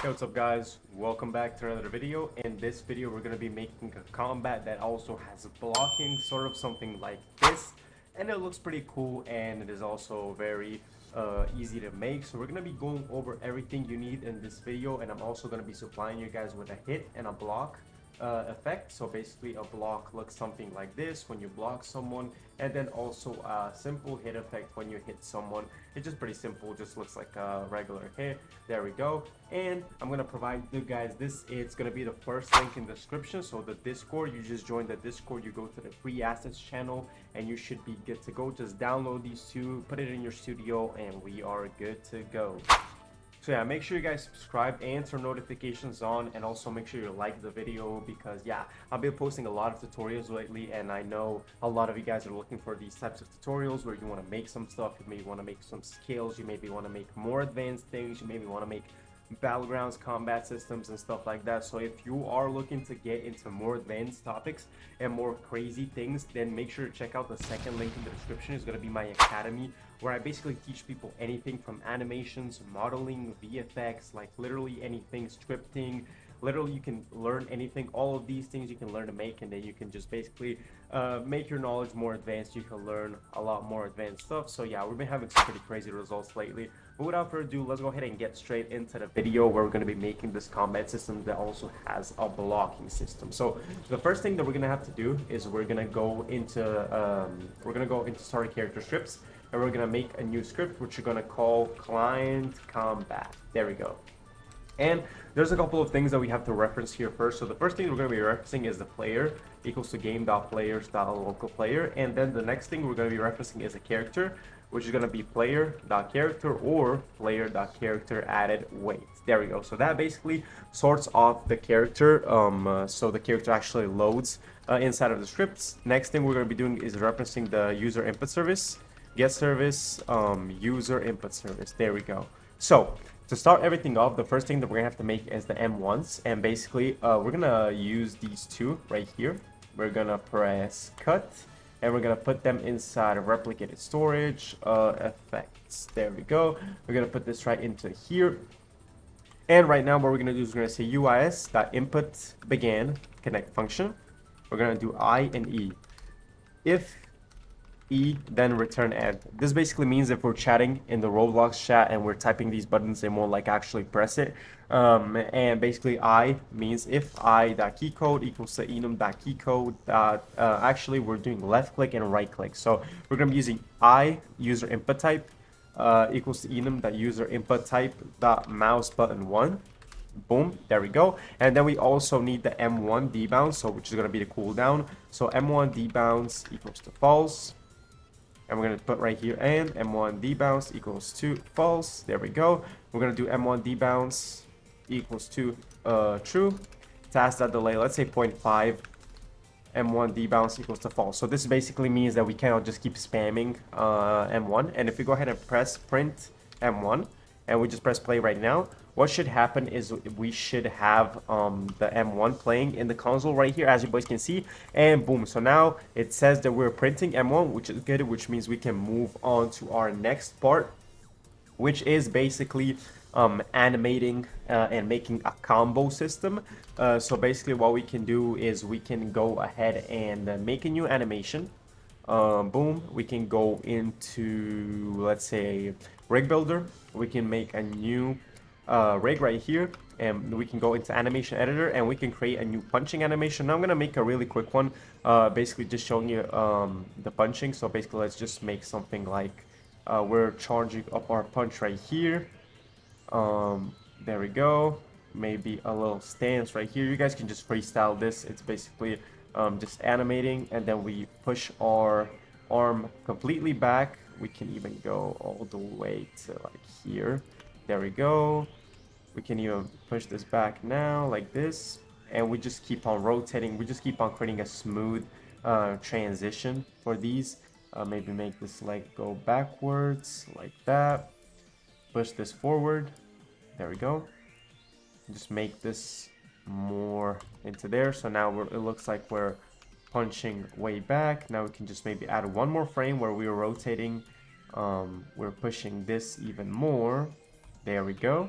Hey, what's up guys? Welcome back to another video. In this video we're going to be making a combat that also has blocking, sort of something like this, and it looks pretty cool and it is also very easy to make. So we're going to be going over everything you need in this video, and I'm also going to be supplying you guys with a hit and a block effect. So basically a block looks something like this when you block someone, and then also a simple hit effect when you hit someone. It's just pretty simple, just looks like a regular hit. There we go. And I'm gonna provide you guys this. It's gonna be the first link in the description. So the Discord, you just join the Discord, you go to the free assets channel, and you should be good to go. Just download these two, put it in your studio, and we are good to go. So yeah, make sure you guys subscribe and turn notifications on, and also make sure you like the video, because yeah, I've been posting a lot of tutorials lately, and I know a lot of you guys are looking for these types of tutorials where you want to make some stuff. You maybe want to make some skills, you maybe want to make more advanced things, you maybe want to make battlegrounds, combat systems, and stuff like that. So if you are looking to get into more advanced topics and more crazy things, then make sure to check out the second link in the description. It's going to be my academy, where I basically teach people anything from animations, modeling, VFX, like literally anything, scripting. Literally, you can learn anything. All of these things you can learn to make, and then you can just basically make your knowledge more advanced. You can learn a lot more advanced stuff. So yeah, we've been having some pretty crazy results lately. But without further ado, let's go ahead and get straight into the video, where we're going to be making this combat system that also has a blocking system. So the first thing that we're going to have to do is we're going to go into starter character scripts, and we're going to make a new script which we're going to call client combat. There we go. And there's a couple of things that we have to reference here first. So the first thing we're going to be referencing is the player equals to game.players.localPlayer, and then the next thing we're going to be referencing is a character, which is going to be player.character or player.character added weight. There we go. So that basically sorts off the character, so the character actually loads inside of the scripts. Next thing we're going to be doing is referencing the user input service, get service, user input service. There we go. So to start everything off, the first thing that we're gonna have to make is the M1s, and basically we're gonna use these two right here. We're gonna press cut, and we're gonna put them inside of replicated storage effects. There we go. We're gonna put this right into here, and right now what we're gonna do is we're gonna say uis.input began connect function. We're gonna do I and E. If E, then return end. This basically means if we're chatting in the Roblox chat and we're typing these buttons, it won't like actually press it. And basically I means if I.keycode equals to enum.keycode. Actually we're doing left click and right click. So we're gonna be using I user input type equals to enum.user input type dot mouse button 1. Boom, there we go. And then we also need the M1 debounce, so which is going to be the cooldown. So M1 debounce equals to false, and we're going to put right here, and M1 debounce equals to false. There we go. We're going to do M1 debounce equals to true. Task.delay, let's say 0.5. M1 debounce equals to false. So this basically means that we cannot just keep spamming M1. And if we go ahead and press print M1 and we just press play right now, what should happen is we should have the M1 playing in the console right here, as you boys can see, and boom. So now it says that we're printing M1, which is good, which means we can move on to our next part, which is basically animating and making a combo system. So basically what we can do is we can go ahead and make a new animation. Boom, we can go into, let's say, rig builder. We can make a new rig right here, and we can go into animation editor and we can create a new punching animation. Now I'm gonna make a really quick one, basically just showing you the punching. So basically let's just make something like we're charging up our punch right here. There we go. Maybe a little stance right here. You guys can just freestyle this. It's basically just animating, and then we push our arm completely back. We can even go all the way to like here. There we go. We can even push this back now like this, and we just keep on rotating. We just keep on creating a smooth transition for these. Maybe make this leg go backwards like that. Push this forward. There we go. Just make this more into there. So now it looks like we're punching way back. Now we can just maybe add one more frame where we're rotating. We're pushing this even more. There we go.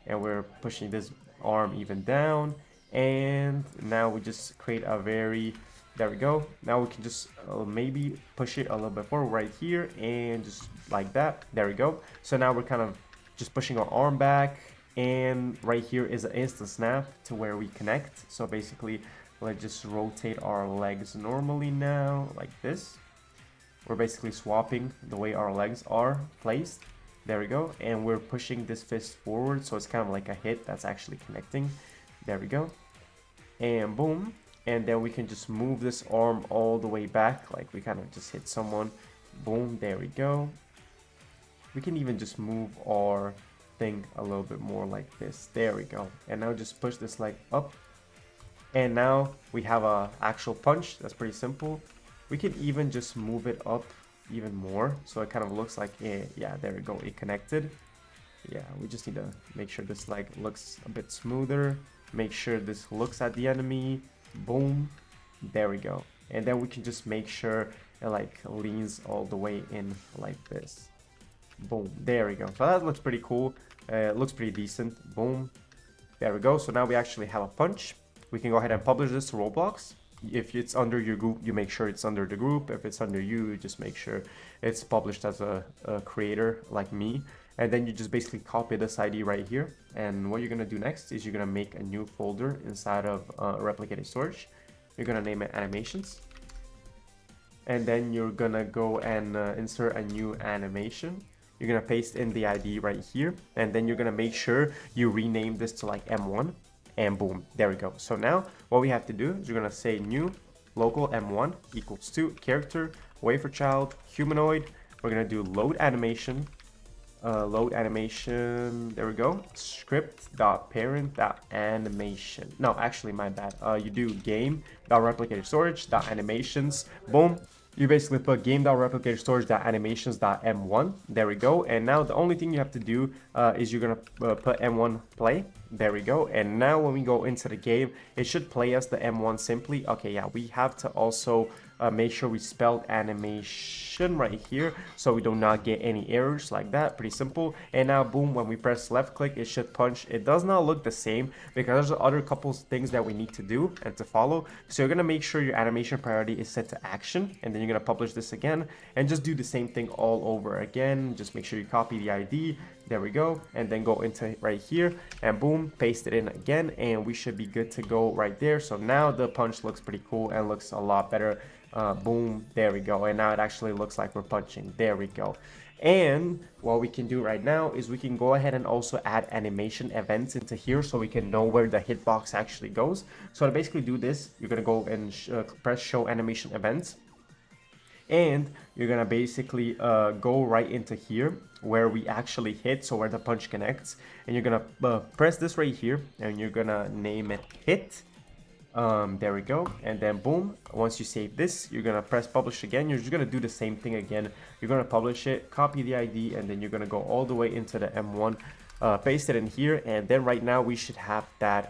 and we're pushing this arm even down, and now we just create a very, there we go. Now we can just maybe push it a little bit forward right here, and just like that. There we go. So now we're kind of just pushing our arm back, and right here is an instant snap to where we connect. So basically, let's just rotate our legs normally now, like this. We're basically swapping the way our legs are placed. There we go. And we're pushing this fist forward, so it's kind of like a hit that's actually connecting. There we go. And boom. And then we can just move this arm all the way back, like we kind of just hit someone. Boom, there we go. We can even just move our thing a little bit more like this. There we go. And now just push this leg up. And now we have a actual punch. That's pretty simple. We can even just move it up even more, so it kind of looks like yeah, there we go, it connected. Yeah, we just need to make sure this leg looks a bit smoother. Make sure this looks at the enemy. Boom, there we go. And then we can just make sure it like leans all the way in like this. Boom, there we go. So that looks pretty cool. It looks pretty decent. Boom, there we go. So now we actually have a punch. We can go ahead and publish this to Roblox. If it's under your group, you make sure it's under the group. If it's under you, just make sure it's published as a creator like me. And then you just basically copy this ID right here. And what you're going to do next is you're going to make a new folder inside of replicated storage. You're going to name it animations. And then you're going to go and insert a new animation. You're going to paste in the ID right here. And then you're going to make sure you rename this to like M1. And boom, there we go. So now what we have to do is we're going to say new local M1 equals to character, wafer child, humanoid. We're going to do load animation. There we go. Script.parent.animation. No, actually, my bad. You do game.replicated storage.animations. Boom. You basically put game.replicated storage.animations.m1. There we go. And now the only thing you have to do is you're gonna put m1 play. There we go. And now when we go into the game, it should play us the m1 simply. Okay, yeah, we have to also make sure we spelled animation right here so we do not get any errors like that. Pretty simple. And now boom, when we press left click, it should punch. It does not look the same because there's other couple things that we need to do and to follow. So you're gonna make sure your animation priority is set to action, and then you're gonna publish this again and just do the same thing all over again. Just make sure you copy the ID. There we go. And then go into right here and boom, paste it in again, and we should be good to go right there. So now the punch looks pretty cool and looks a lot better. Boom, there we go. And now it actually looks like we're punching. There we go. And what we can do right now is we can go ahead and also add animation events into here so we can know where the hitbox actually goes. So to basically do this, you're going to go and press show animation events. And you're going to basically go right into here where we actually hit, so where the punch connects. And you're going to press this right here and you're going to name it hit. There we go. And then boom, once you save this, you're going to press publish again. You're just going to do the same thing again. You're going to publish it, copy the ID, and then you're going to go all the way into the M1, paste it in here. And then right now we should have that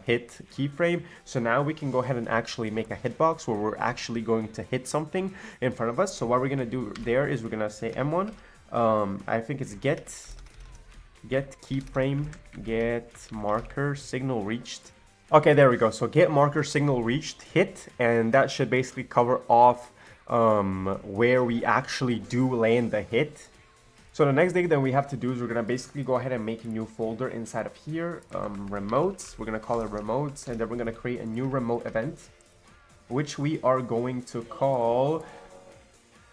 hit keyframe. So now we can go ahead and actually make a hitbox where we're actually going to hit something in front of us. So what we're going to do there is we're going to say M1. I think it's get keyframe, get marker signal reached. Okay, there we go. So get marker signal reached, hit, and that should basically cover off where we actually do land the hit. So the next thing that we have to do is we're going to basically go ahead and make a new folder inside of here, remotes. We're going to call it remotes, and then we're going to create a new remote event, which we are going to call,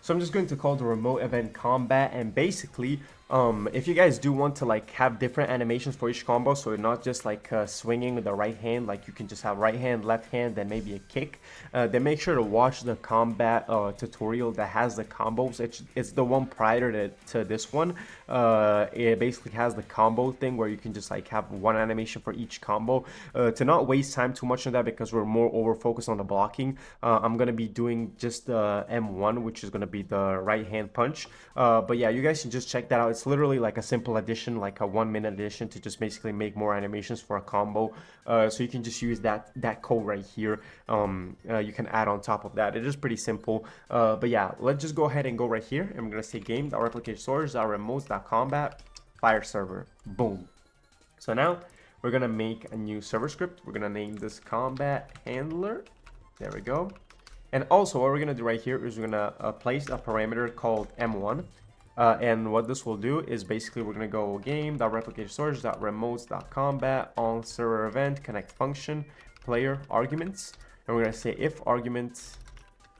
so I'm just going to call the remote event combat. And basically, if you guys do want to like have different animations for each combo, so you're not just like swinging with the right hand, like you can just have right hand, left hand, then maybe a kick, then make sure to watch the combat tutorial that has the combos. It's the one prior to this one. It basically has the combo thing where you can just like have one animation for each combo. To not waste time too much on that because we're more over focused on the blocking, I'm gonna be doing just the M1, which is gonna be the right hand punch. But yeah, you guys can just check that out. It's literally like a simple addition, like a 1-minute addition to just basically make more animations for a combo. So you can just use that code right here. You can add on top of that. It is pretty simple. But yeah, let's just go ahead and go right here. And I'm gonna say game.replicated storage.remotes.combat. fire server. Boom. So now we're gonna make a new server script. We're gonna name this combat handler. There we go. And also what we're gonna do right here is we're gonna place a parameter called m1. And what this will do is basically we're gonna go game.replication storage.remotes.combat on server event connect function player arguments, and we're gonna say if argument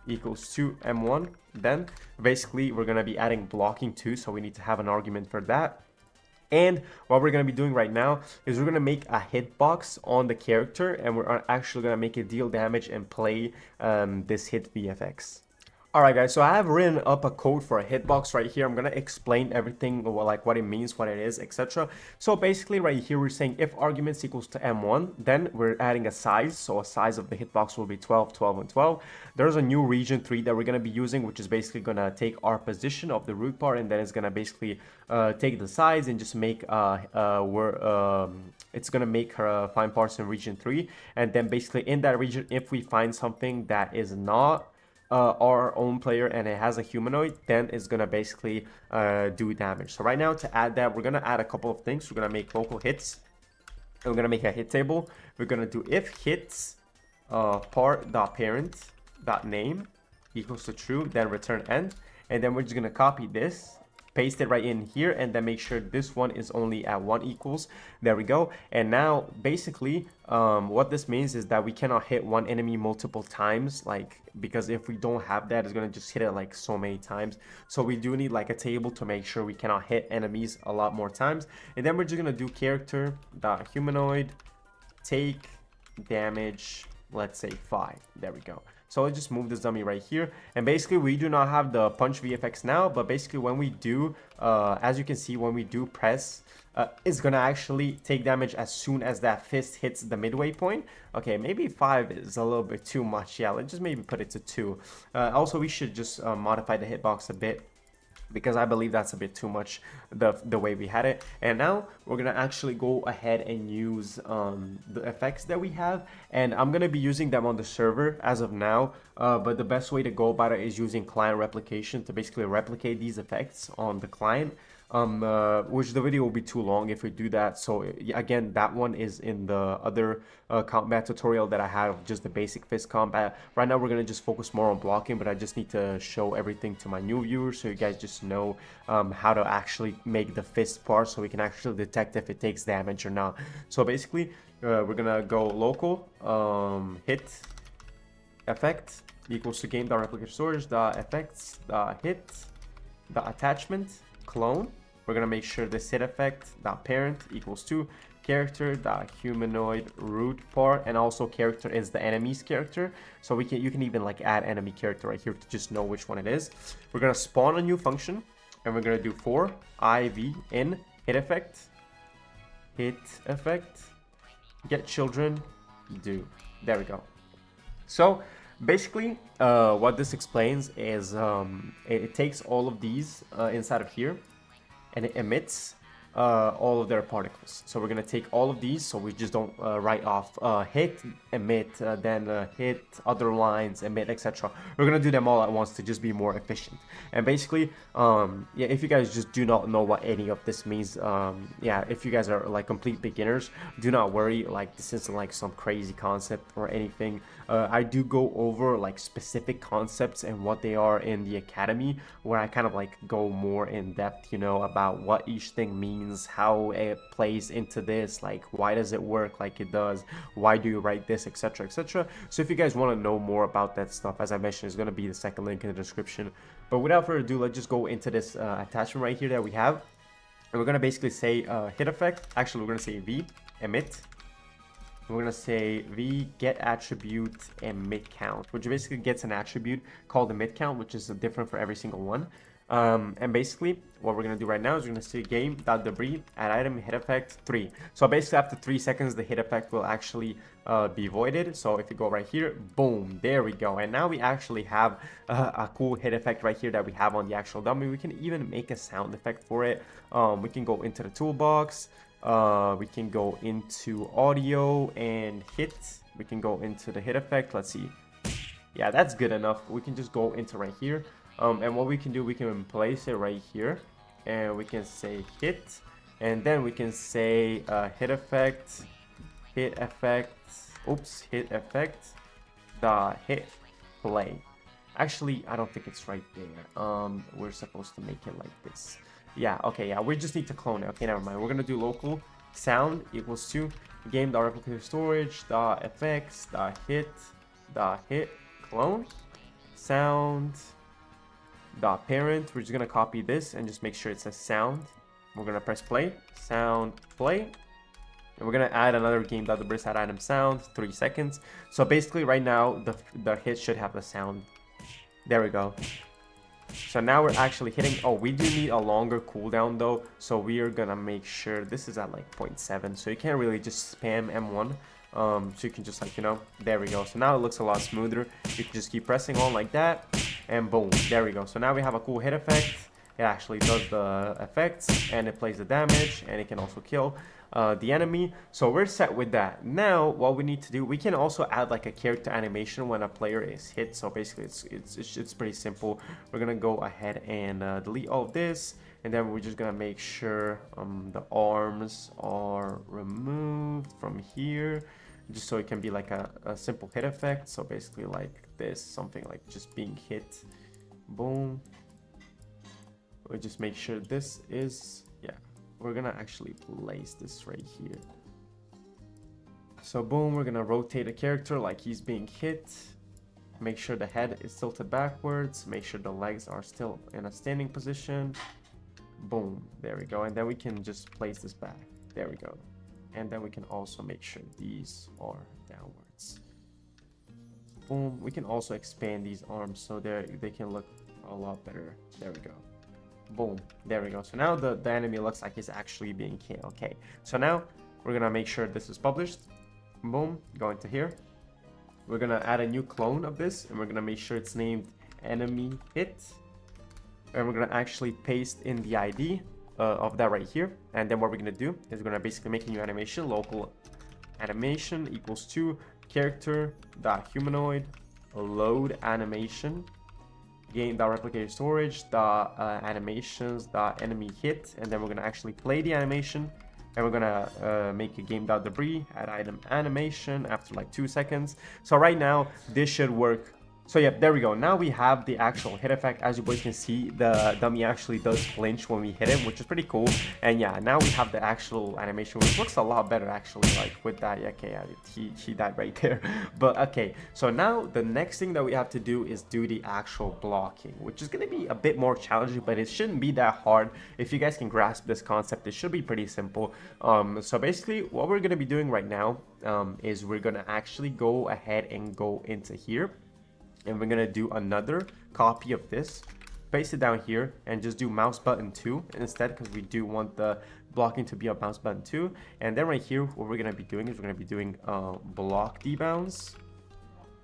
equals to m1, then basically we're gonna be adding blocking too, so we need to have an argument for that. And what we're going to be doing right now is we're going to make a hitbox on the character, and we're actually going to make it deal damage and play this hit VFX. Alright guys, so I have written up a code for a hitbox right here. I'm going to explain everything, like what it means, what it is, etc. So basically right here we're saying if arguments equals to m1, then we're adding a size. So a size of the hitbox will be 12, 12, and 12. There's a new region 3 that we're going to be using, which is basically going to take our position of the root part, and then it's going to basically take the size and just make it's going to make her find parts in region 3. And then basically in that region, if we find something that is not our own player and it has a humanoid, then it's gonna basically do damage. So right now to add that, we're gonna add a couple of things. We're gonna make local hits, and we're gonna make a hit table. We're gonna do if hits part.parent.name equals to true, then return end, and then we're just gonna copy this, paste it right in here, and then make sure this one is only at 1 equals. There we go. And now basically what this means is that we cannot hit one enemy multiple times, like, because if we don't have that, it's going to just hit it like so many times. So we do need like a table to make sure we cannot hit enemies a lot more times. And then we're just going to do character.humanoid take damage, let's say 5. There we go. So I'll just move this dummy right here, and basically we do not have the punch VFX now, but basically when we do, as you can see, when we do press, it's gonna actually take damage as soon as that fist hits the midway point. Okay, maybe 5 is a little bit too much. Yeah, let's just maybe put it to 2. Also, we should just modify the hitbox a bit, because I believe that's a bit too much the way we had it. And now we're gonna actually go ahead and use the effects that we have, and I'm gonna be using them on the server as of now, but the best way to go about it is using client replication to basically replicate these effects on the client, which the video will be too long if we do that. So again, that one is in the other combat tutorial that I have, just the basic fist combat. Right now we're gonna just focus more on blocking, but I just need to show everything to my new viewers so you guys just know how to actually make the fist part, so we can actually detect if it takes damage or not. So basically we're gonna go local hit effect equals to game.replication storage.effects.hit attachment clone. We're gonna make sure this hit effect parent equals to character.humanoid root part, and also character is the enemy's character, so you can even like add enemy character right here to just know which one it is. We're gonna spawn a new function, and we're gonna do for iv in hit effect get children do. There we go. So basically what this explains is it takes all of these inside of here, and it emits all of their particles. So we're gonna take all of these, so we just don't write off hit, emit, then hit, other lines, emit, etc. We're gonna do them all at once to just be more efficient. And basically, yeah, if you guys just do not know what any of this means, yeah, if you guys are like complete beginners, do not worry, like this isn't like some crazy concept or anything. I do go over like specific concepts and what they are in the academy, where I kind of like go more in depth, you know, about what each thing means, how it plays into this, like why does it work like it does, why do you write this, etc, etc. So if you guys want to know more about that stuff, as I mentioned, it's going to be the second link in the description. But without further ado, let's just go into this attachment right here that we have, and we're going to basically say hit effect. Actually, we're going to say v emit. We're going to say v get attribute emit count, which basically gets an attribute called emit count, which is different for every single one. And basically what we're going to do right now is we're going to say game.debris add item hit effect 3. So basically after 3 seconds the hit effect will actually be voided. So if you go right here, boom, there we go. And now we actually have a cool hit effect right here that we have on the actual dummy. We can even make a sound effect for it. We can go into the toolbox, we can go into audio and hit, we can go into the hit effect. Let's see, yeah, that's good enough. We can just go into right here, and what we can do, we can place it right here, and we can say hit, and then we can say hit effect, hit effect dot hit play. Actually, I don't think it's right there. We're supposed to make it like this. Yeah, okay, yeah, we just need to clone it. Okay, never mind. We're gonna do local sound equals to game.replicator storage dot effects dot hit clone sound dot parent. We're just gonna copy this and just make sure it says sound. We're gonna press play, sound play, and we're gonna add another game.the add item sound 3 seconds. So basically right now the hit should have the sound. There we go. So now we're actually hitting. Oh, we do need a longer cooldown though, so we are gonna make sure this is at like 0.7, so you can't really just spam M1. So you can just, like, you know, there we go. So now it looks a lot smoother. You can just keep pressing on like that, and boom, there we go. So now we have a cool hit effect. It actually does the effects, and it plays the damage, and it can also kill the enemy. So we're set with that. Now what we need to do, we can also add like a character animation when a player is hit. So basically it's pretty simple. We're gonna go ahead and delete all of this, and then we're just gonna make sure the arms are removed from here, just so it can be like a simple hit effect. So basically like this, something like just being hit. Boom. We just make sure this is, yeah, we're gonna actually place this right here. So boom, we're gonna rotate the character like he's being hit. Make sure the head is tilted backwards. Make sure the legs are still in a standing position. Boom, there we go. And then we can just place this back. There we go. And then we can also make sure these are downwards. Boom, we can also expand these arms so they can look a lot better. There we go. Boom, there we go. So now the enemy looks like he's actually being hit. Okay, so now we're gonna make sure this is published. Boom, go into here. We're gonna add a new clone of this, and we're gonna make sure it's named enemy hit, and we're gonna actually paste in the ID of that right here. And then what we're gonna do is we're gonna basically make a new animation. Local animation equals to character.humanoid load animation game.replicator storage animations enemy hit, and then we're gonna actually play the animation, and we're gonna make a game.debris add item animation after like 2 seconds. So right now this should work. So yeah, there we go. Now we have the actual hit effect. As you boys can see, the dummy actually does flinch when we hit him, which is pretty cool. And yeah, now we have the actual animation, which looks a lot better actually, like with that. Okay, yeah, he died right there. But okay, so now the next thing that we have to do is do the actual blocking, which is going to be a bit more challenging, but it shouldn't be that hard. If you guys can grasp this concept, it should be pretty simple. So basically what we're going to be doing right now is we're going to actually go ahead and go into here, and we're gonna do another copy of this, paste it down here, and just do mouse button 2 instead, because we do want the blocking to be a mouse button 2. And then right here, what we're gonna be doing is we're gonna be doing block debounce.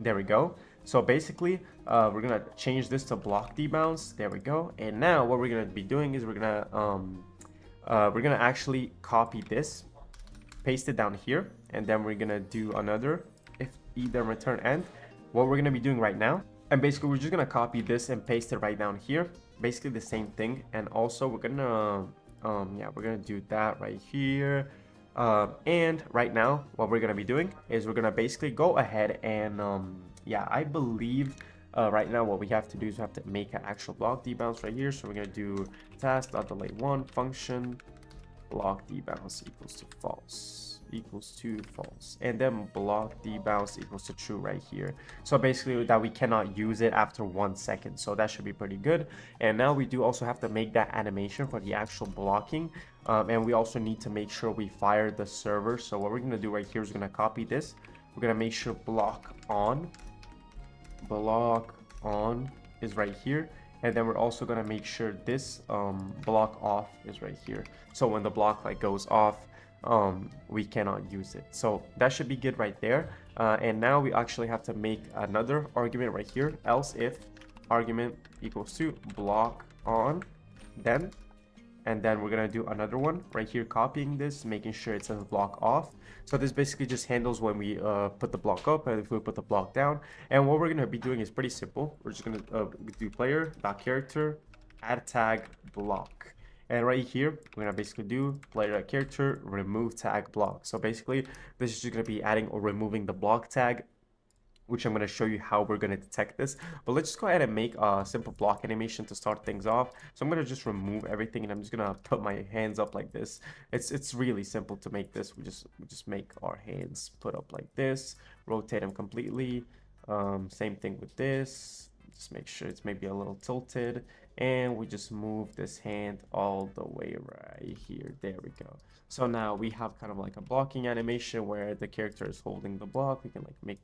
There we go. So basically we're gonna change this to block debounce. There we go. And now what we're gonna be doing is we're gonna actually copy this, paste it down here, and then we're gonna do another if either return end. What we're going to be doing right now, and basically we're just going to copy this and paste it right down here, basically the same thing. And also we're going to yeah, we're going to do that right here. And right now what we're going to be doing is we're going to basically go ahead and yeah, I believe right now what we have to do is we have to make an actual block debounce right here. So we're going to do task.delay1 function block debounce equals to false, and then block debounce equals to true right here. So basically that we cannot use it after 1 second, so that should be pretty good. And now we do also have to make that animation for the actual blocking, and we also need to make sure we fire the server. So what we're going to do right here is we're going to copy this. We're going to make sure block on is right here, and then we're also going to make sure this block off is right here. So when the block like goes off, we cannot use it. So that should be good right there. And now we actually have to make another argument right here, else if argument equals to block on then, and then we're gonna do another one right here, copying this, making sure it says block off. So this basically just handles when we put the block up and if we put the block down. And what we're gonna be doing is pretty simple. We're just gonna do player.character add tag block. And right here, we're gonna basically do player character remove tag block. So basically, this is just gonna be adding or removing the block tag, which I'm going to show you how we're going to detect this. But let's just go ahead and make a simple block animation to start things off. So I'm going to just remove everything, and I'm just going to put my hands up like this. It's really simple to make this. We just make our hands put up like this, rotate them completely. Same thing with this. Just make sure it's maybe a little tilted, and we just move this hand all the way right here. There we go. So now we have kind of like a blocking animation where the character is holding the block. We can like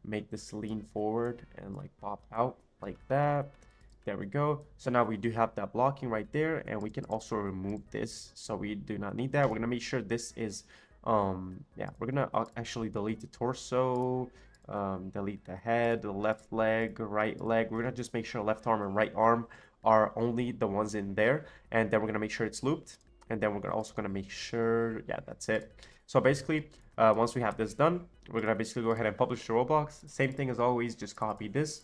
make this lean forward and like pop out like that. There we go. So now we do have that blocking right there, and we can also remove this, so we do not need that. We're gonna make sure this is yeah, we're gonna actually delete the torso, delete the head, the left leg, right leg. We're gonna just make sure left arm and right arm are only the ones in there, and then we're gonna make sure it's looped, and then we're also gonna make sure, yeah, that's it. So basically, once we have this done, we're gonna basically go ahead and publish to Roblox. Same thing as always, just copy this.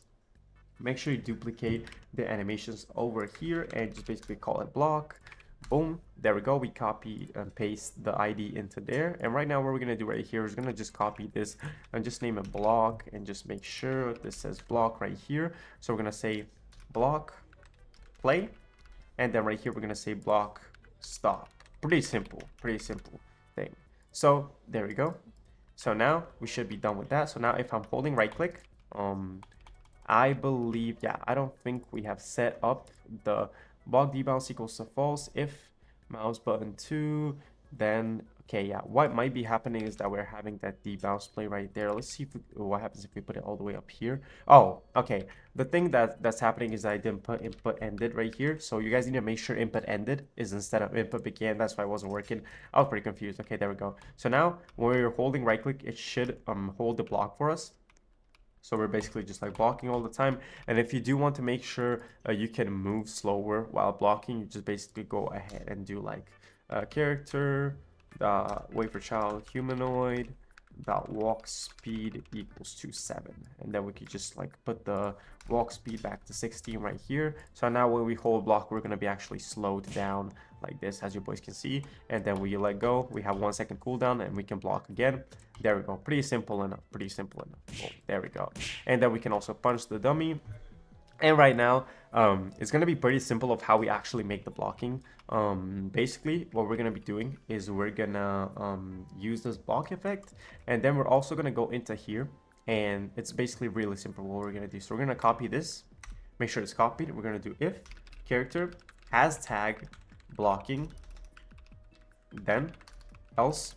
Make sure you duplicate the animations over here and just basically call it block. Boom, there we go. We copy and paste the ID into there. And right now what we're gonna do right here is gonna just copy this and just name it block, and just make sure this says block right here. So we're gonna say block play, and then right here we're gonna say block stop. Pretty simple thing. So there we go. So now we should be done with that. So now if I'm holding right click, I believe, yeah, I don't think we have set up the block debounce equals to false. If mouse button 2, then okay, yeah, what might be happening is that we're having that debounce play right there. Let's see what happens if we put it all the way up here. Oh, okay. The thing that's happening is I didn't put input ended right here. So you guys need to make sure input ended is instead of input began. That's why it wasn't working. I was pretty confused. Okay, there we go. So now when we're holding right click, it should hold the block for us. So we're basically just like blocking all the time. And if you do want to make sure you can move slower while blocking, you just basically go ahead and do like character wait for child humanoid walk speed equals to 7, and then we could just like put the walk speed back to 16 right here. So now when we hold block, we're going to be actually slowed down like this, as you boys can see, and then we let go, we have 1 second cooldown, and we can block again. There we go. Pretty simple enough. Oh, there we go. And then we can also punch the dummy. And right now, it's going to be pretty simple of how we actually make the blocking. Basically, what we're going to be doing is we're going to use this block effect. And then we're also going to go into here. And it's basically really simple what we're going to do. So we're going to copy this. Make sure it's copied. We're going to do if character has tag blocking, then else.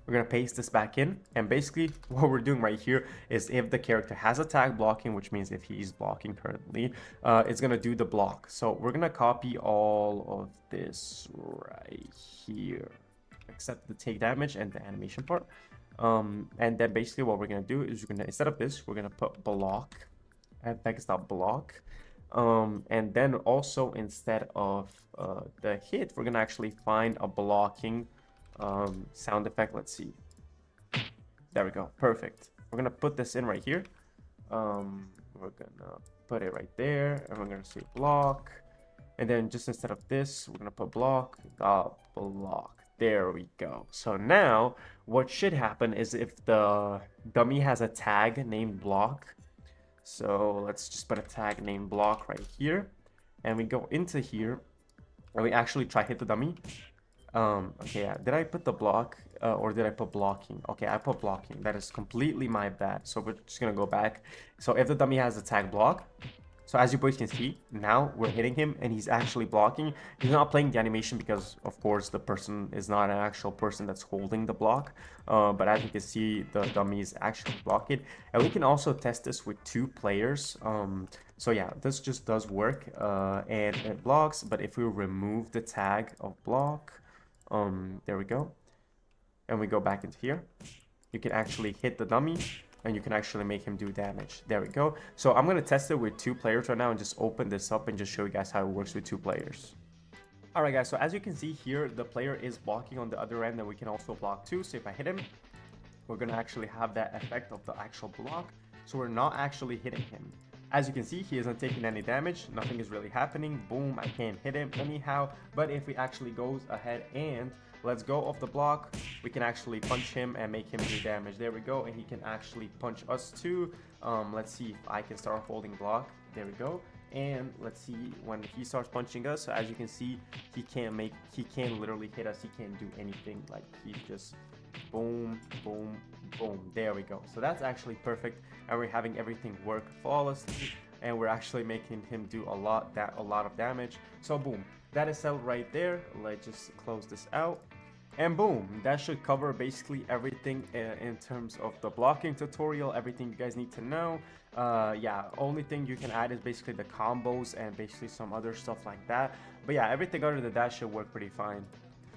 We're going to paste this back in, and basically what we're doing right here is if the character has a tag blocking, which means if he's blocking currently, it's going to do the block. So we're going to copy all of this right here, except the take damage and the animation part. And then basically what we're going to do is we're going to, instead of this, we're going to put block, block. And then also instead of the hit, we're going to actually find a blocking sound effect. Let's see. There we go. Perfect. We're gonna put this in right here. We're gonna put it right there, and we're gonna say block, and then just instead of this, we're gonna put block. There we go. So now what should happen is if the dummy has a tag named block, so let's just put a tag named block right here, and we go into here and we actually try hit the dummy. Okay, yeah. Did I put the block or did I put blocking? Okay, I put blocking. That is completely my bad. So we're just gonna go back. So if the dummy has a tag block, so as you boys can see, now we're hitting him and he's actually blocking. He's not playing the animation because of course the person is not an actual person that's holding the block. But as you can see, the dummy is actually blocking. And we can also test this with 2 players. So yeah, this just does work and it blocks. But if we remove the tag of block, there we go, and we go back into here, you can actually hit the dummy and you can actually make him do damage. There we go. So I'm going to test it with 2 players right now and just open this up and just show you guys how it works with 2 players. Alright guys, so as you can see here, the player is blocking on the other end, and we can also block too. So if I hit him, we're going to actually have that effect of the actual block. So we're not actually hitting him. As you can see, he isn't taking any damage, nothing is really happening. Boom, I can't hit him anyhow. But if we actually goes ahead and let's go off the block, we can actually punch him and make him do damage. There we go, and he can actually punch us too. Let's see if I can start holding block. There we go. And let's see when he starts punching us. So as you can see, he can't literally hit us. He can't do anything. Like, he just boom, boom, boom. There we go. So that's actually perfect, and we're having everything work flawlessly, and we're actually making him do a lot of damage. So boom, that is settled right there. Let's just close this out. And boom, that should cover basically everything in terms of the blocking tutorial, everything you guys need to know. Yeah, only thing you can add is basically the combos and basically some other stuff like that. But yeah, everything other than that should work pretty fine.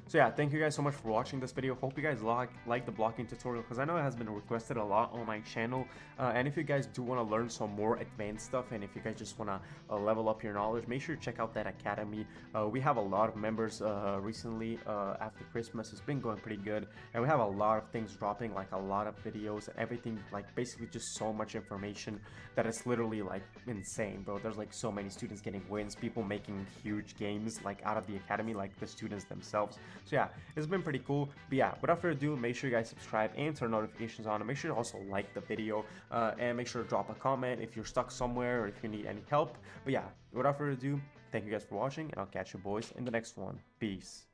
So yeah, thank you guys so much for watching this video. Hope you guys like the blocking tutorial, because I know it has been requested a lot on my channel. And if you guys do want to learn some more advanced stuff, and if you guys just want to level up your knowledge, make sure to check out that academy. We have a lot of members recently after Christmas. It's been going pretty good, and we have a lot of things dropping, like a lot of videos, everything, like basically just so much information that it's literally like insane, bro. There's like so many students getting wins, people making huge games like out of the academy, like the students themselves. So yeah, it's been pretty cool. But yeah, without further ado, make sure you guys subscribe and turn notifications on, and make sure to also like the video, and make sure to drop a comment if you're stuck somewhere or if you need any help. But yeah, without further ado, thank you guys for watching, and I'll catch you boys in the next one. Peace.